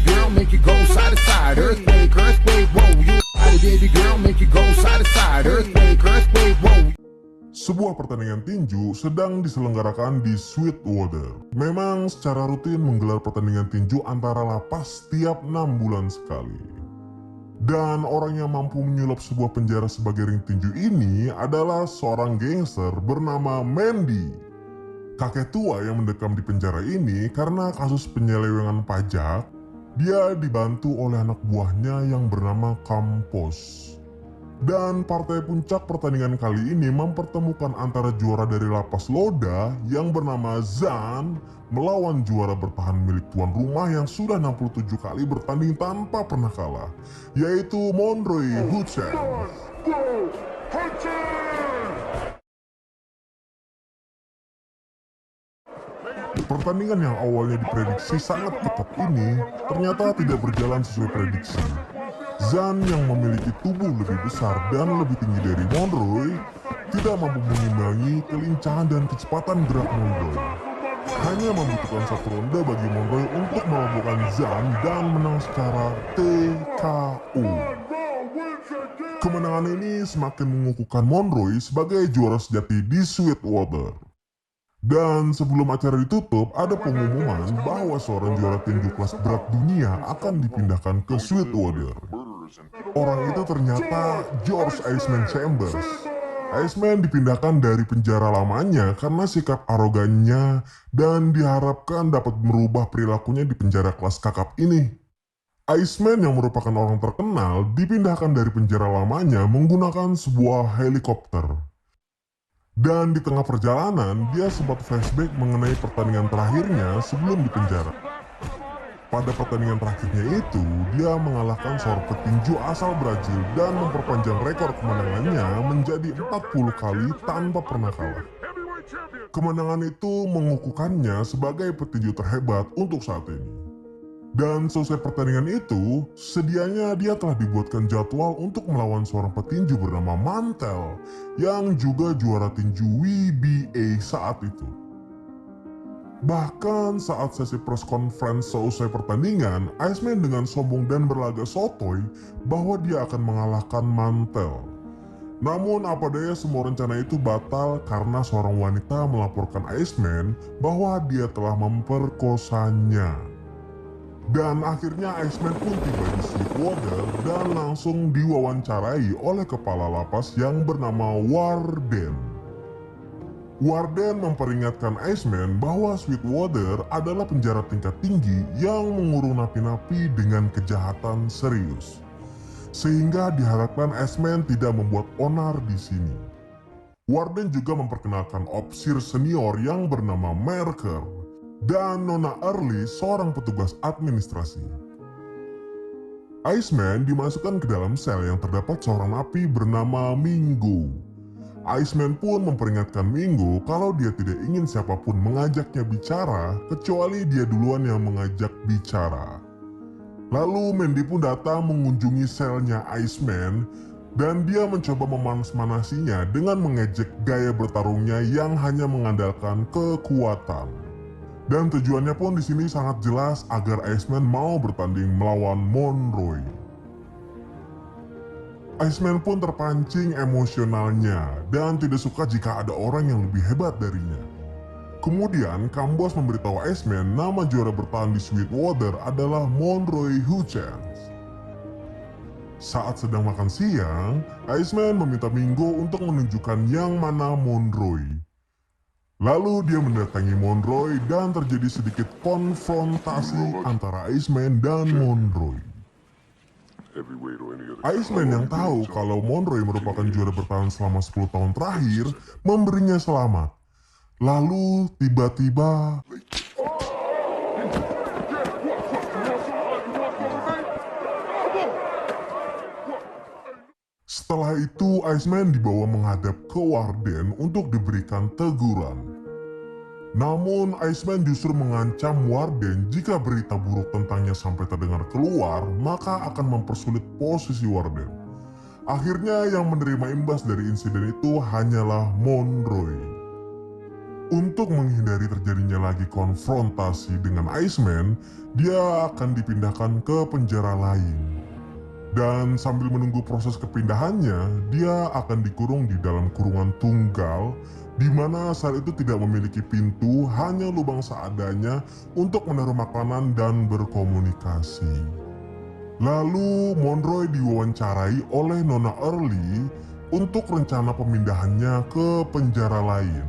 girl, make it go side to side. Earthquake, earthquake, whoa. You body, baby girl, make it go side to side. Earthquake, earthquake, whoa. Sebuah pertandingan tinju sedang diselenggarakan di Sweetwater. Memang secara rutin menggelar pertandingan tinju antara lapas tiap 6 bulan sekali. Dan orang yang mampu menyulap sebuah penjara sebagai ring tinju ini adalah seorang gangster bernama Mandy. Kakek tua yang mendekam di penjara ini karena kasus penyelewengan pajak. Dia dibantu oleh anak buahnya yang bernama Campos. Dan partai puncak pertandingan kali ini mempertemukan antara juara dari lapas Loda yang bernama Zan melawan juara bertahan milik tuan rumah yang sudah 67 kali bertanding tanpa pernah kalah, yaitu Monroy Hutchins. Pertandingan yang awalnya diprediksi sangat ketat ini ternyata tidak berjalan sesuai prediksi. Zan yang memiliki tubuh lebih besar dan lebih tinggi dari Monroy tidak mampu mengimbangi kelincahan dan kecepatan gerak Monroy. Hanya membutuhkan satu ronde bagi Monroy untuk merobohkan Zan dan menang secara TKO. Kemenangan ini semakin mengukuhkan Monroy sebagai juara sejati di Sweetwater. Dan sebelum acara ditutup, ada pengumuman bahwa seorang juara tinju kelas berat dunia akan dipindahkan ke Sweetwater. Orang itu ternyata George Iceman Chambers. Iceman dipindahkan dari penjara lamanya karena sikap arogannya dan diharapkan dapat merubah perilakunya di penjara kelas kakap ini. Iceman yang merupakan orang terkenal dipindahkan dari penjara lamanya menggunakan sebuah helikopter. Dan di tengah perjalanan, dia sempat flashback mengenai pertandingan terakhirnya sebelum dipenjara. Pada pertandingan terakhirnya itu, dia mengalahkan seorang petinju asal Brazil dan memperpanjang rekor kemenangannya menjadi 40 kali tanpa pernah kalah. Kemenangan itu mengukuhkannya sebagai petinju terhebat untuk saat ini. Dan selesai pertandingan itu, sedianya dia telah dibuatkan jadwal untuk melawan seorang petinju bernama Mantel yang juga juara tinju WBA saat itu. Bahkan saat sesi press conference selesai pertandingan, Iceman dengan sombong dan berlagak sotoy bahwa dia akan mengalahkan Mantel. Namun apa daya semua rencana itu batal karena seorang wanita melaporkan Iceman bahwa dia telah memperkosanya. Dan akhirnya Iceman pun tiba di Sweetwater dan langsung diwawancarai oleh kepala lapas yang bernama Warden. Warden memperingatkan Iceman bahwa Sweetwater adalah penjara tingkat tinggi yang mengurung napi-napi dengan kejahatan serius. Sehingga diharapkan Iceman tidak membuat onar di sini. Warden juga memperkenalkan opsir senior yang bernama Merker dan Nona Early, seorang petugas administrasi. Iceman dimasukkan ke dalam sel yang terdapat seorang napi bernama Mingo. Iceman pun memperingatkan Mingo kalau dia tidak ingin siapapun mengajaknya bicara kecuali dia duluan yang mengajak bicara. Lalu Mandy pun datang mengunjungi selnya Iceman dan dia mencoba memanas-manasinya dengan mengejek gaya bertarungnya yang hanya mengandalkan kekuatan. Dan tujuannya pun di sini sangat jelas agar Iceman mau bertanding melawan Monroy. Iceman pun terpancing emosionalnya dan tidak suka jika ada orang yang lebih hebat darinya. Kemudian Campos memberitahu Iceman nama juara bertahan di Sweetwater adalah Monroy Hutchins. Saat sedang makan siang, Iceman meminta Mingo untuk menunjukkan yang mana Monroy. Lalu dia mendatangi Monroy dan terjadi sedikit konfrontasi antara Iceman dan Monroy. Iceman yang tahu kalau Monroy merupakan juara bertahan selama 10 tahun terakhir memberinya selamat. Lalu tiba-tiba setelah itu Iceman dibawa menghadap ke Warden untuk diberikan teguran. Namun Iceman justru mengancam Warden jika berita buruk tentangnya sampai terdengar keluar, maka akan mempersulit posisi Warden. Akhirnya yang menerima imbas dari insiden itu hanyalah Monroy. Untuk menghindari terjadinya lagi konfrontasi dengan Iceman, dia akan dipindahkan ke penjara lain. Dan sambil menunggu proses kepindahannya, dia akan dikurung di dalam kurungan tunggal, di mana saat itu tidak memiliki pintu, hanya lubang seadanya untuk menaruh makanan dan berkomunikasi. Lalu Monroy diwawancarai oleh Nona Early untuk rencana pemindahannya ke penjara lain.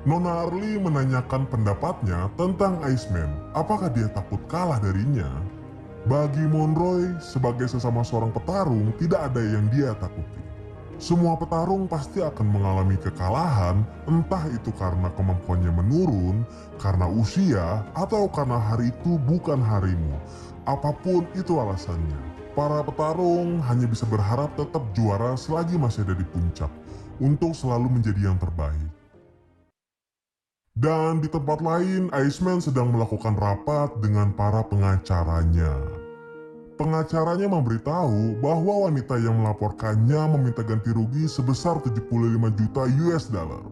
Nona Early menanyakan pendapatnya tentang Iceman, apakah dia takut kalah darinya. Bagi Monroy, sebagai sesama seorang petarung, tidak ada yang dia takuti. Semua petarung pasti akan mengalami kekalahan, entah itu karena kemampuannya menurun, karena usia, atau karena hari itu bukan harimu. Apapun itu alasannya, para petarung hanya bisa berharap tetap juara selagi masih ada di puncak, untuk selalu menjadi yang terbaik. Dan di tempat lain, Iceman sedang melakukan rapat dengan para pengacaranya. Pengacaranya memberitahu bahwa wanita yang melaporkannya meminta ganti rugi sebesar 75 juta US dollar.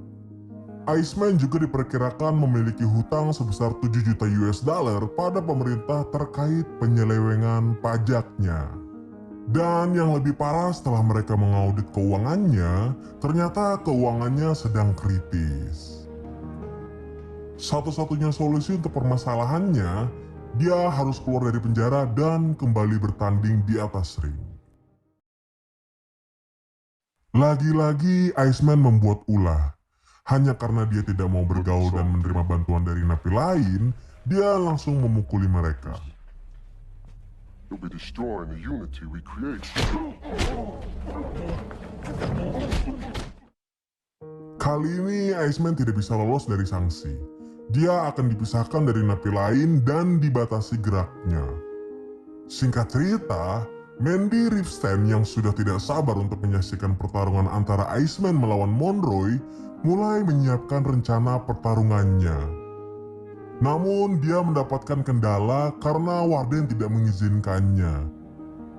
Iceman juga diperkirakan memiliki hutang sebesar 7 juta US dollar pada pemerintah terkait penyelewengan pajaknya. Dan yang lebih parah, setelah mereka mengaudit keuangannya, ternyata keuangannya sedang kritis. Satu-satunya solusi untuk permasalahannya, dia harus keluar dari penjara dan kembali bertanding di atas ring. Lagi-lagi Iceman membuat ulah. Hanya karena dia tidak mau bergaul dan menerima bantuan dari napi lain, dia langsung memukuli mereka. You'll be destroying the unity we create. Kali ini Iceman tidak bisa lolos dari sanksi. Dia akan dipisahkan dari napi lain dan dibatasi geraknya. Singkat cerita, Mandy Ripstein yang sudah tidak sabar untuk menyaksikan pertarungan antara Iceman melawan Monroy mulai menyiapkan rencana pertarungannya. Namun dia mendapatkan kendala karena Warden tidak mengizinkannya.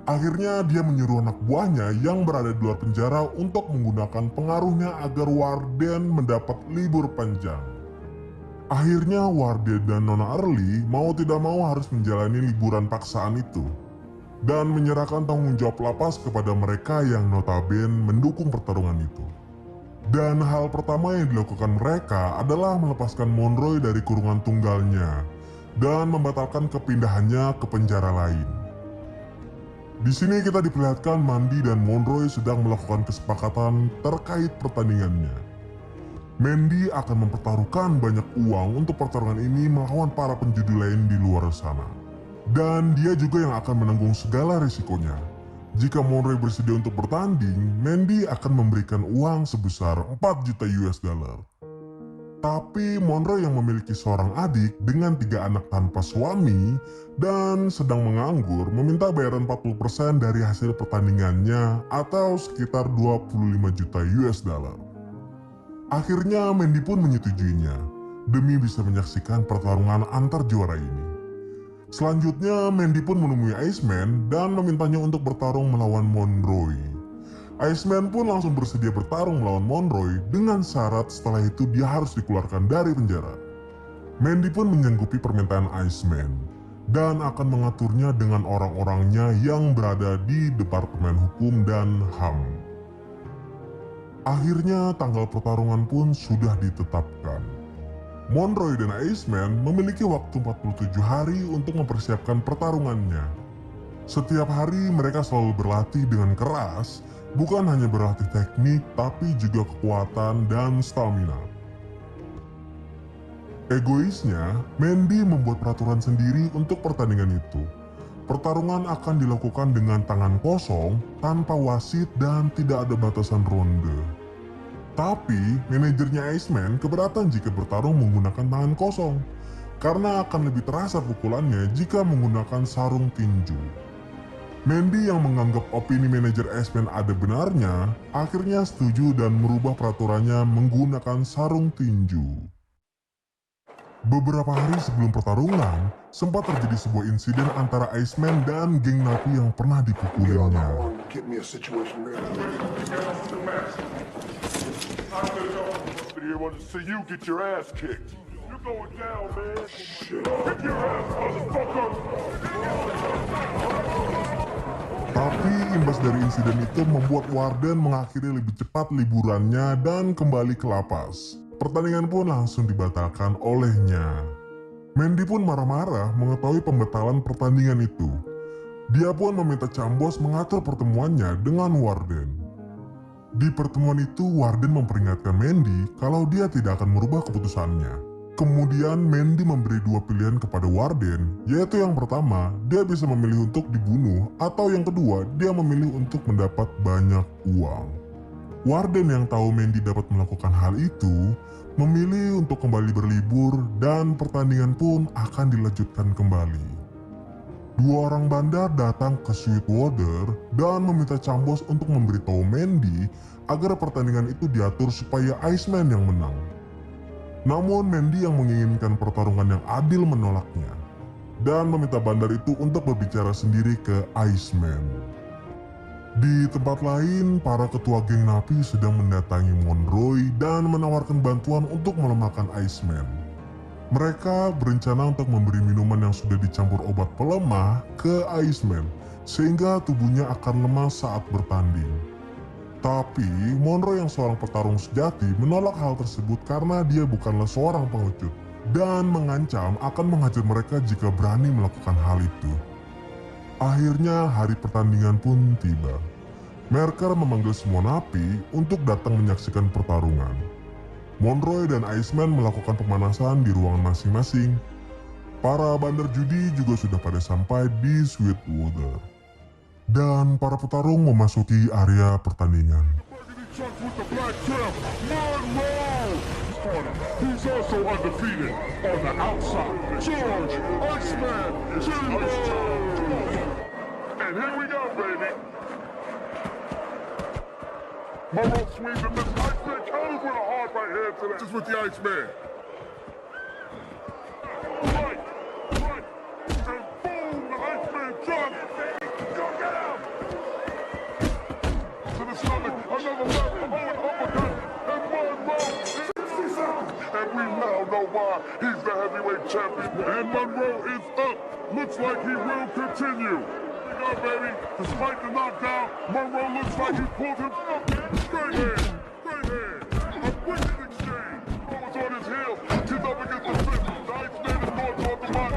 Akhirnya dia menyuruh anak buahnya yang berada di luar penjara untuk menggunakan pengaruhnya agar Warden mendapat libur panjang. Akhirnya Warden dan Nona Early mau tidak mau harus menjalani liburan paksaan itu dan menyerahkan tanggung jawab lapas kepada mereka yang notabene mendukung pertarungan itu. Dan hal pertama yang dilakukan mereka adalah melepaskan Monroy dari kurungan tunggalnya dan membatalkan kepindahannya ke penjara lain. Di sini kita diperlihatkan Mandy dan Monroy sedang melakukan kesepakatan terkait pertandingannya. Mandy akan mempertaruhkan banyak uang untuk pertarungan ini melawan para penjudi lain di luar sana. Dan dia juga yang akan menanggung segala risikonya. Jika Monroy bersedia untuk bertanding, Mandy akan memberikan uang sebesar 4 juta US dollar. Tapi Monroy yang memiliki seorang adik dengan 3 anak tanpa suami dan sedang menganggur meminta bayaran 40% dari hasil pertandingannya atau sekitar 25 juta US dollar. Akhirnya Mandy pun menyetujuinya demi bisa menyaksikan pertarungan antar juara ini. Selanjutnya Mandy pun menemui Iceman dan memintanya untuk bertarung melawan Monroy. Iceman pun langsung bersedia bertarung melawan Monroy dengan syarat setelah itu dia harus dikeluarkan dari penjara. Mandy pun menyanggupi permintaan Iceman dan akan mengaturnya dengan orang-orangnya yang berada di Departemen Hukum dan HAM. Akhirnya tanggal pertarungan pun sudah ditetapkan. Monroy dan Iceman memiliki waktu 47 hari untuk mempersiapkan pertarungannya. Setiap hari mereka selalu berlatih dengan keras, bukan hanya berlatih teknik tapi juga kekuatan dan stamina. Egoisnya, Mandy membuat peraturan sendiri untuk pertandingan itu. Pertarungan akan dilakukan dengan tangan kosong, tanpa wasit dan tidak ada batasan ronde. Tapi, manajernya Iceman keberatan jika bertarung menggunakan tangan kosong, karena akan lebih terasa pukulannya jika menggunakan sarung tinju. Mandy yang menganggap opini manajer Iceman ada benarnya, akhirnya setuju dan merubah peraturannya menggunakan sarung tinju. Beberapa hari sebelum pertarungan, sempat terjadi sebuah insiden antara Iceman dan geng napi yang pernah dipukulinya. Get me a situation ready. Nobody wants to see you get your ass kicked. You're going down, man. Shit. Kick your ass, motherfucker. Tapi imbas dari insiden itu membuat Warden mengakhiri lebih cepat liburannya dan kembali ke lapas. Pertandingan pun langsung dibatalkan olehnya. Mandy pun marah-marah mengetahui pembatalan pertandingan itu. Dia pun meminta Chambos mengatur pertemuannya dengan Warden. Di pertemuan itu Warden memperingatkan Mandy kalau dia tidak akan merubah keputusannya. Kemudian Mandy memberi dua pilihan kepada Warden, yaitu yang pertama, dia bisa memilih untuk dibunuh, atau yang kedua, dia memilih untuk mendapat banyak uang. Warden yang tahu Mandy dapat melakukan hal itu, memilih untuk kembali berlibur dan pertandingan pun akan dilanjutkan kembali. Dua orang bandar datang ke Sweetwater dan meminta Chambos untuk memberitahu Mandy agar pertandingan itu diatur supaya Iceman yang menang. Namun Mandy yang menginginkan pertarungan yang adil menolaknya dan meminta bandar itu untuk berbicara sendiri ke Iceman. Di tempat lain, para ketua geng napi sedang mendatangi Monroe dan menawarkan bantuan untuk melemahkan Iceman. Mereka berencana untuk memberi minuman yang sudah dicampur obat pelemah ke Iceman sehingga tubuhnya akan lemah saat bertanding. Tapi Monroe yang seorang petarung sejati menolak hal tersebut karena dia bukanlah seorang pengecut dan mengancam akan menghajar mereka jika berani melakukan hal itu. Akhirnya hari pertandingan pun tiba. Merker memanggil semua napi untuk datang menyaksikan pertarungan. Monroe dan Iceman melakukan pemanasan di ruangan masing-masing. Para bandar judi juga sudah pada sampai di Sweetwater. Dan para petarung memasuki area pertandingan. He's also undefeated on the outside. George Iceman Jr. And here we go, baby. Monroe swings and misses. Iceman counters with a hard right hand to that. Just with the Iceman. Right. And boom, the Iceman drops. Go get him! To the stomach, another left, uppercut, and Monroe. And we now know why he's the heavyweight champion. And Monroe is up. Looks like he will continue. Here we go, baby. Despite the knockdown, Monroe looks like he pulled himself. Straight hand. A wicked exchange. Monroe's on his heels. He's up against the fist. The Iceman is going toward the line.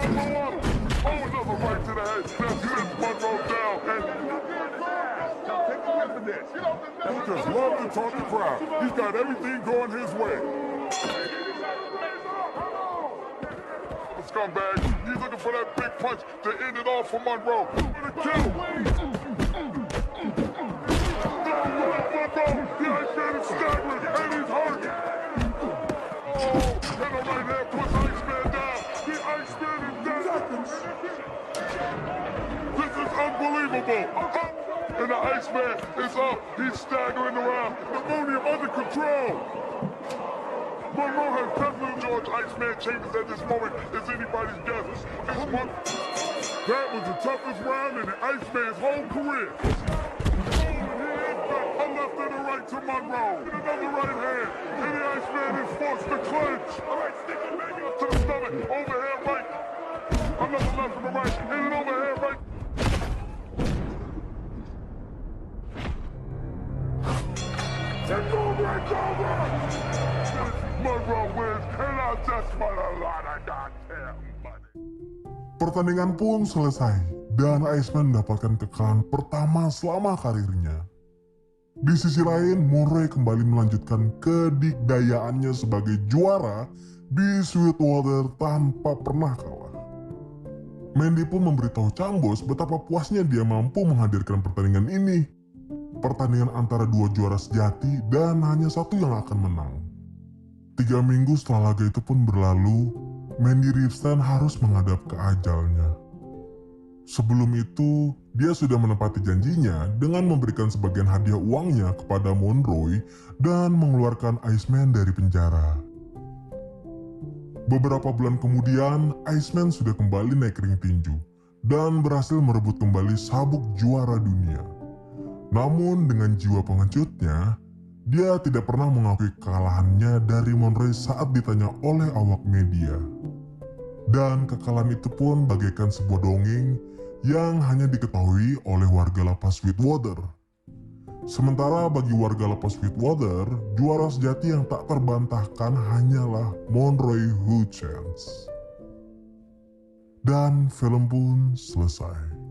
Oh, another right to the head. That sends Monroe down. And he just loves to talk the crowd. He's got everything going his way. The scumbag, he's looking for that big punch to end it off for Monroe. For the kill. Monroe, the Iceman is staggering and he's hurt. Oh, and the right hand puts Iceman down. The Iceman is dead. This is unbelievable. And the Iceman is up. He's staggering around. Pneumonia under control. Monroe has definitely George Iceman Chambers at this moment is anybody's guess. That was the toughest round in the Iceman's whole career. A left and a right to Monroe. And another right hand. And the Iceman is forced to clinch. All right, stick it back up to the stomach. Overhand right. Another left and a right. And an overhand right. It's over! Monroe wins, and I just won a lot of goddamn money. Pertandingan pun selesai dan Iceman mendapatkan kekalahan pertama selama karirnya. Di sisi lain, Monroe kembali melanjutkan kedikdayaannya sebagai juara di Sweetwater tanpa pernah kalah. Mandy pun memberitahu Chambos betapa puasnya dia mampu menghadirkan pertandingan ini. Pertandingan antara dua juara sejati dan hanya satu yang akan menang. 3 minggu setelah laga itu pun berlalu, Mandy Ripstein harus menghadap ke ajalnya. Sebelum itu, dia sudah menepati janjinya dengan memberikan sebagian hadiah uangnya kepada Monroe dan mengeluarkan Iceman dari penjara. Beberapa bulan kemudian, Iceman sudah kembali naik ring tinju dan berhasil merebut kembali sabuk juara dunia. Namun dengan jiwa pengecutnya, Dia tidak pernah mengakui kekalahannya dari Monroe saat ditanya oleh awak media. Dan kekalahan itu pun bagaikan sebuah dongeng yang hanya diketahui oleh warga lapas Sweetwater. Sementara bagi warga lapas Sweetwater, juara sejati yang tak terbantahkan hanyalah Monroe Hutchins. Dan film pun selesai.